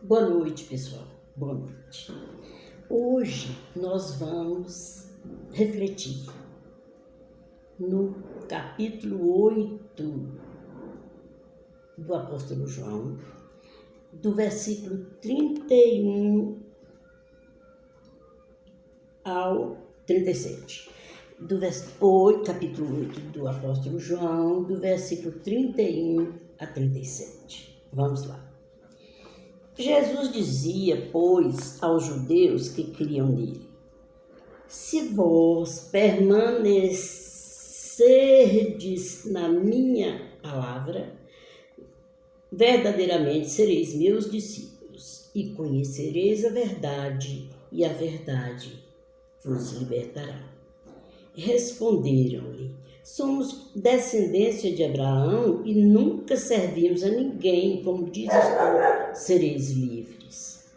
Boa noite, pessoal. Boa noite. Hoje nós vamos refletir no capítulo 8 do apóstolo João, do versículo 31 ao 37. Capítulo 8 do apóstolo João, do versículo 31 a 37. Vamos lá. Jesus dizia, pois, aos judeus que criam nele: se vós permanecerdes na minha palavra, verdadeiramente sereis meus discípulos, e conhecereis a verdade, e a verdade vos libertará. Responderam-lhe: somos descendência de Abraão e nunca servimos a ninguém, como dizes tu, sereis livres.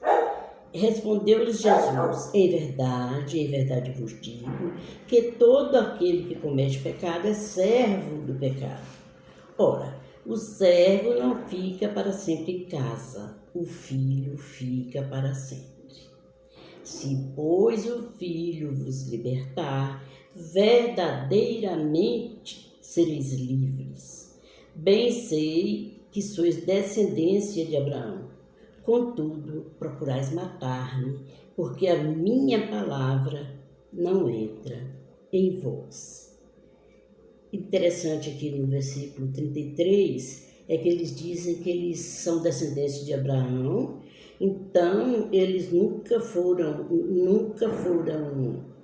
Respondeu-lhes Jesus: em verdade vos digo, que todo aquele que comete pecado é servo do pecado. Ora, o servo não fica para sempre em casa, o filho fica para sempre. Se, pois, o filho vos libertar, verdadeiramente sereis livres. Bem sei que sois descendência de Abraão. Contudo, procurais matar-me, porque a minha palavra não entra em vós. Interessante aqui no versículo 33 é que eles dizem que eles são descendentes de Abraão, então eles nunca foram,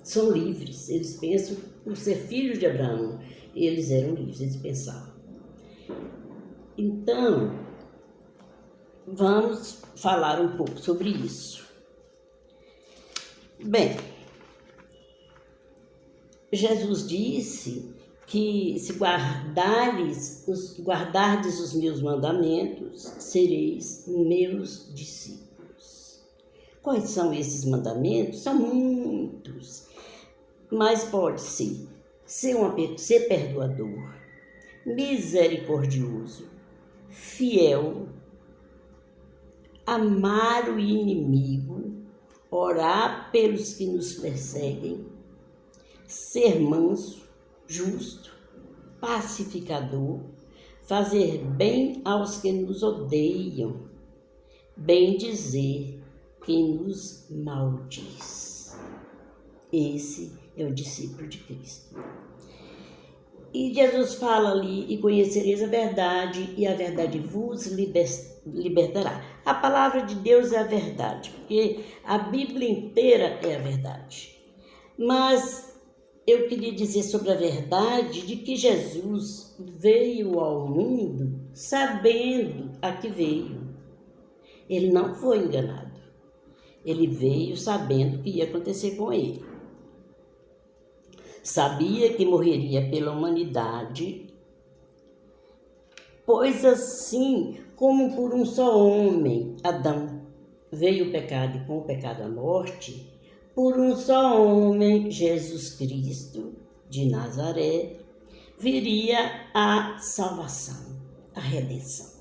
são livres. Eles pensam, por ser filhos de Abraão, eles eram livres, eles pensavam. Então, vamos falar um pouco sobre isso. Bem, Jesus disse que se guardardes os meus mandamentos, sereis meus discípulos. Quais são esses mandamentos? São muitos, mas pode ser perdoador, misericordioso, fiel, amar o inimigo, orar pelos que nos perseguem, ser manso, justo, pacificador, fazer bem aos que nos odeiam, bem dizer quem nos maldiz. Esse é o discípulo de Cristo. E Jesus fala ali: e conhecereis a verdade, e a verdade vos libertará. A palavra de Deus é a verdade, porque a Bíblia inteira é a verdade. Mas eu queria dizer sobre a verdade de que Jesus veio ao mundo sabendo a que veio. Ele não foi enganado. Ele veio sabendo o que ia acontecer com ele. Sabia que morreria pela humanidade, pois assim como por um só homem, Adão, veio o pecado e com o pecado a morte, por um só homem, Jesus Cristo de Nazaré, viria a salvação, a redenção.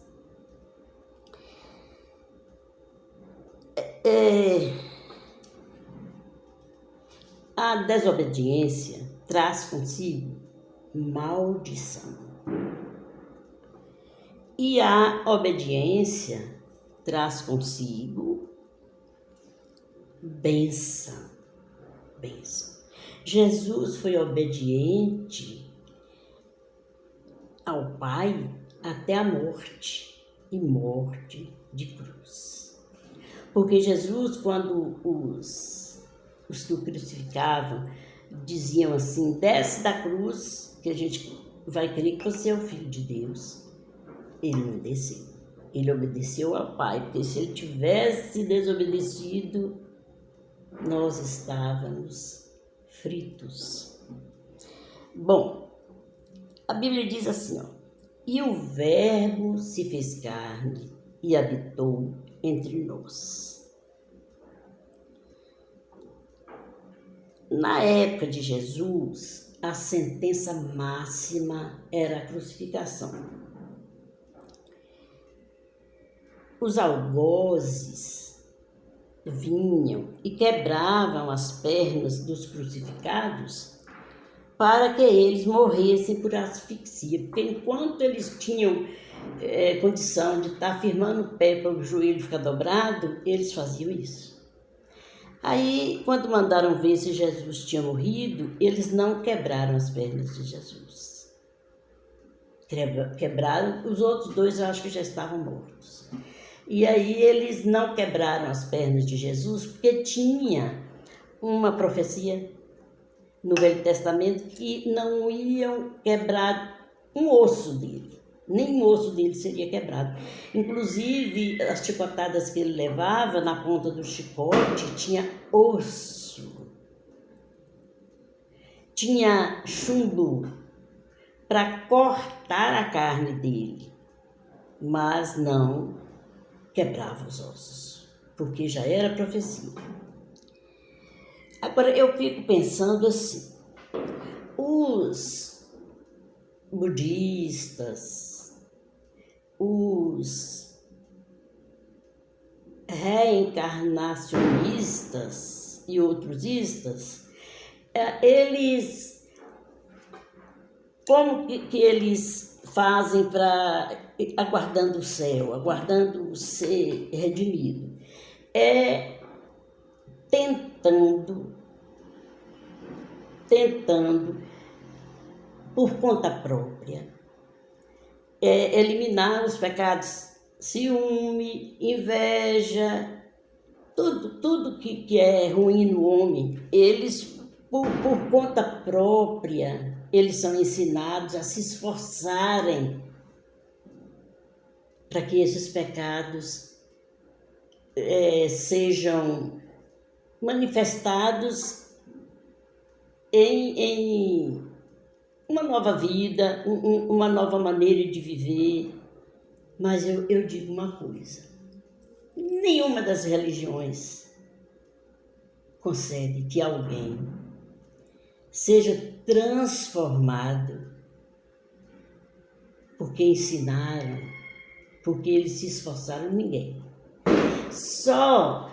A desobediência traz consigo maldição. E a obediência traz consigo bênção. Jesus foi obediente ao Pai até a morte, e morte de cruz. Porque Jesus, quando os que o crucificavam diziam assim: desce da cruz, que a gente vai crer que você é o Filho de Deus, ele não desceu. Ele obedeceu ao Pai, porque se ele tivesse desobedecido, nós estávamos fritos. Bom, a Bíblia diz assim, e o Verbo se fez carne e habitou entre nós. Na época de Jesus, a sentença máxima era a crucificação. os algozes vinham e quebravam as pernas dos crucificados para que eles morressem por asfixia, porque enquanto eles tinham condição de estar firmando o pé para o joelho ficar dobrado, eles faziam isso. Aí, quando mandaram ver se Jesus tinha morrido, eles não quebraram as pernas de Jesus. Quebraram, os outros dois eu acho que já estavam mortos. E aí eles não quebraram as pernas de Jesus porque tinha uma profecia no Velho Testamento que não iam quebrar um osso dele. Nem o osso dele seria quebrado. Inclusive, as chicotadas que ele levava, na ponta do chicote, tinha osso. Tinha chumbo para cortar a carne dele. Mas não quebrava os ossos, porque já era profecia. Agora, eu fico pensando assim, os budistas, os reencarnacionistas e outros istas, eles, como que eles fazem para, aguardando o céu, aguardando ser redimido? Tentando, por conta própria, eliminar os pecados, ciúme, inveja, tudo que é ruim no homem. Eles, por conta própria, eles são ensinados a se esforçarem para que esses pecados sejam manifestados em uma nova vida, uma nova maneira de viver. Mas eu digo uma coisa, nenhuma das religiões consegue que alguém seja transformado porque ensinaram, porque eles se esforçaram. Ninguém. Só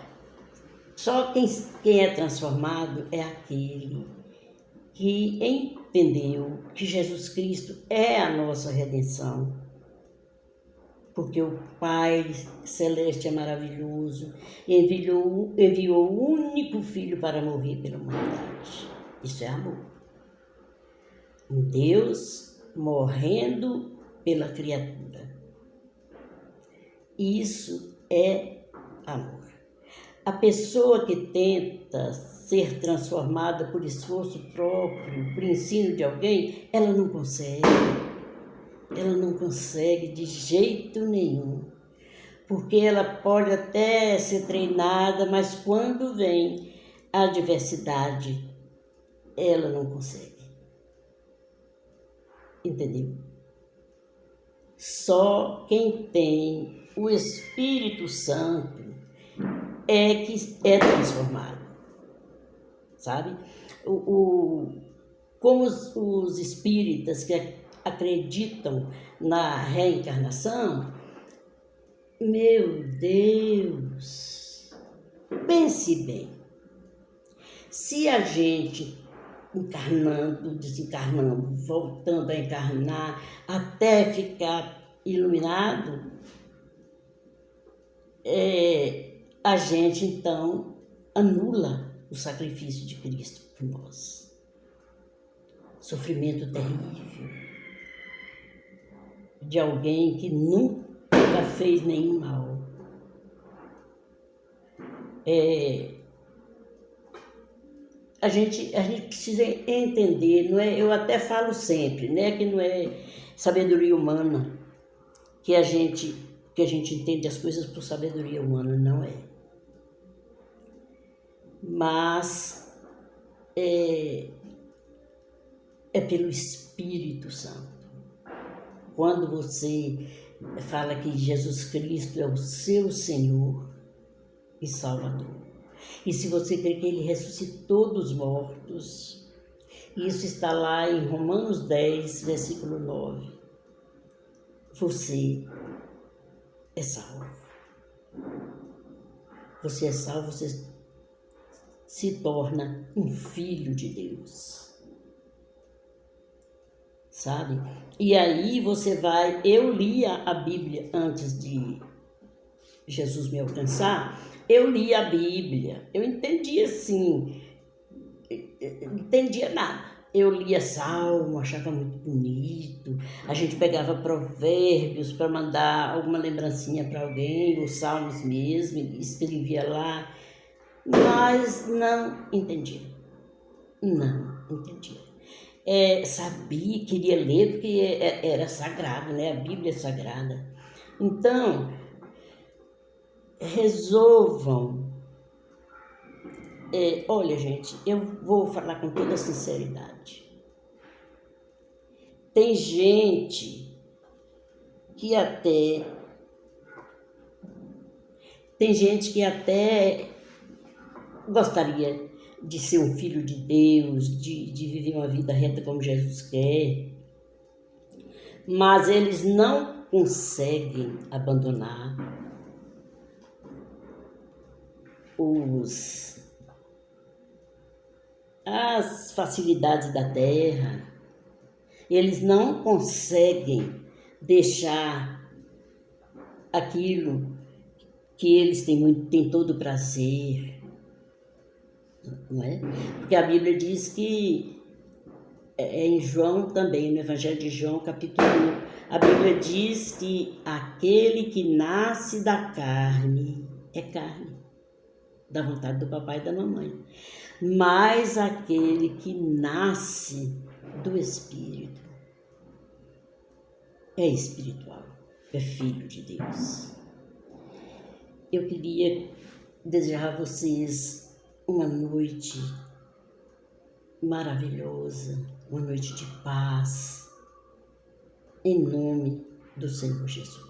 quem é transformado é aquele que entendeu que Jesus Cristo é a nossa redenção, porque o Pai Celeste é maravilhoso, enviou o único Filho para morrer pela humanidade. Isso é amor. Um Deus morrendo pela criatura. Isso é amor. A pessoa que tenta ser transformada por esforço próprio, por ensino de alguém, ela não consegue. Ela não consegue de jeito nenhum. Porque ela pode até ser treinada, mas quando vem a adversidade, ela não consegue. Entendeu? Só quem tem o Espírito Santo é que é transformado, sabe? Como os espíritas que acreditam na reencarnação, meu Deus, pense bem, se a gente encarnando, desencarnando, voltando a encarnar, até ficar iluminado, a gente então anula o sacrifício de Cristo por nós. Sofrimento terrível de alguém que nunca fez nenhum mal. A gente precisa entender, não é? Eu até falo sempre, né, que não é sabedoria humana, que a gente entende as coisas por sabedoria humana, não é. Mas é pelo Espírito Santo. Quando você fala que Jesus Cristo é o seu Senhor e Salvador, e se você crê que Ele ressuscitou dos mortos, isso está lá em Romanos 10, versículo 9, você é salvo. Você é salvo, você se torna um filho de Deus. Sabe? E aí você vai... Eu lia a Bíblia antes de Jesus me alcançar. Eu lia a Bíblia. Eu entendia assim. Não entendia nada. Eu lia Salmo, achava muito bonito. A gente pegava provérbios para mandar alguma lembrancinha para alguém, os salmos mesmo, escrevia lá. Mas não entendia. Não entendia. Sabia, queria ler porque era sagrado, né? A Bíblia é sagrada. Então, resolvam. Olha, gente, eu vou falar com toda sinceridade. Tem gente que até gostaria de ser um filho de Deus, de viver uma vida reta como Jesus quer, mas eles não conseguem abandonar as facilidades da terra. Eles não conseguem deixar aquilo que eles têm todo o prazer, não é? Porque a Bíblia diz que, em João também, no Evangelho de João, capítulo 1, a Bíblia diz que aquele que nasce da carne é carne, da vontade do papai e da mamãe. Mas aquele que nasce do Espírito é espiritual, é filho de Deus. Eu queria desejar a vocês uma noite maravilhosa, uma noite de paz, em nome do Senhor Jesus.